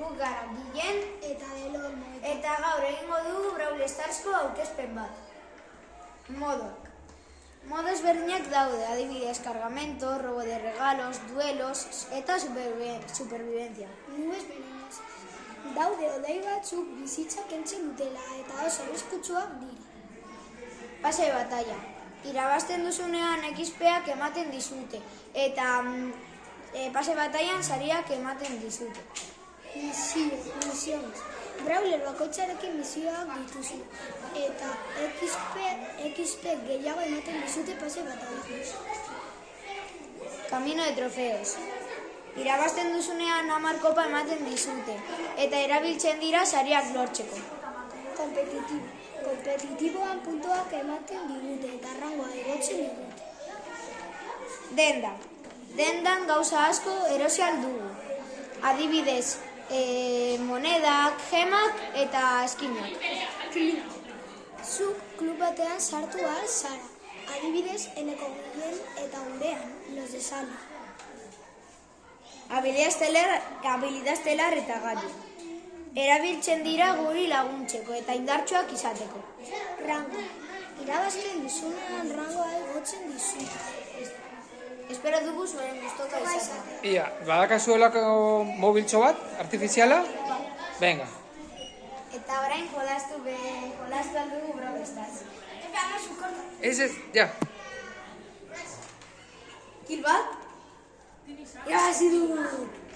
Guk gara Guillen eta Delon eta gaur egingo dugu Brawl Starsko aurkezpen bat. Modoak. Modo ezberdinak daude, adibidez, cargamento, robo de regalos, duelos eta supervivencia. Nubes berenez. Daude odei batzuk bizitza kentzen dutela eta oso arriskutsuak dira. Pase de batalla. Irabazten duzunean XPak ematen dizute eta pase batallan sariak ematen dizute. Misiones. Brawler bakoitzarekin misioak dituzu eta XP gehiago ematen dizute pase batallan. Camino de trofeos. Irabazten duzunean 10 kopa ematen dizute eta erabiltzen dira sariak lortzeko. Kompetitibo. Kompetitiboan puntuak ematen digute eta rangoa igotzen digute. Denda. Dendan gauza asko erosi ahal dugu. Adibidez, monedak, gemak eta eskinak. Zuk klub batean sartu ahal zara. Adibidez, eneko Guillen eta gurean, los de Sala. Habilidad estelar eta gailu. Erabiltzen dira guri laguntzeko eta indartsuak izateko. Rango. Irabazten duzunean rangoa igotzen dizu. Espero dugu zuen gustoka izatea. Ia, badakazuelako mobiltxo bat, artifiziala? Venga. Eta orain jolastu aldugu Brawl Stars. Ez, ja. Kill bat? Irabazi dut!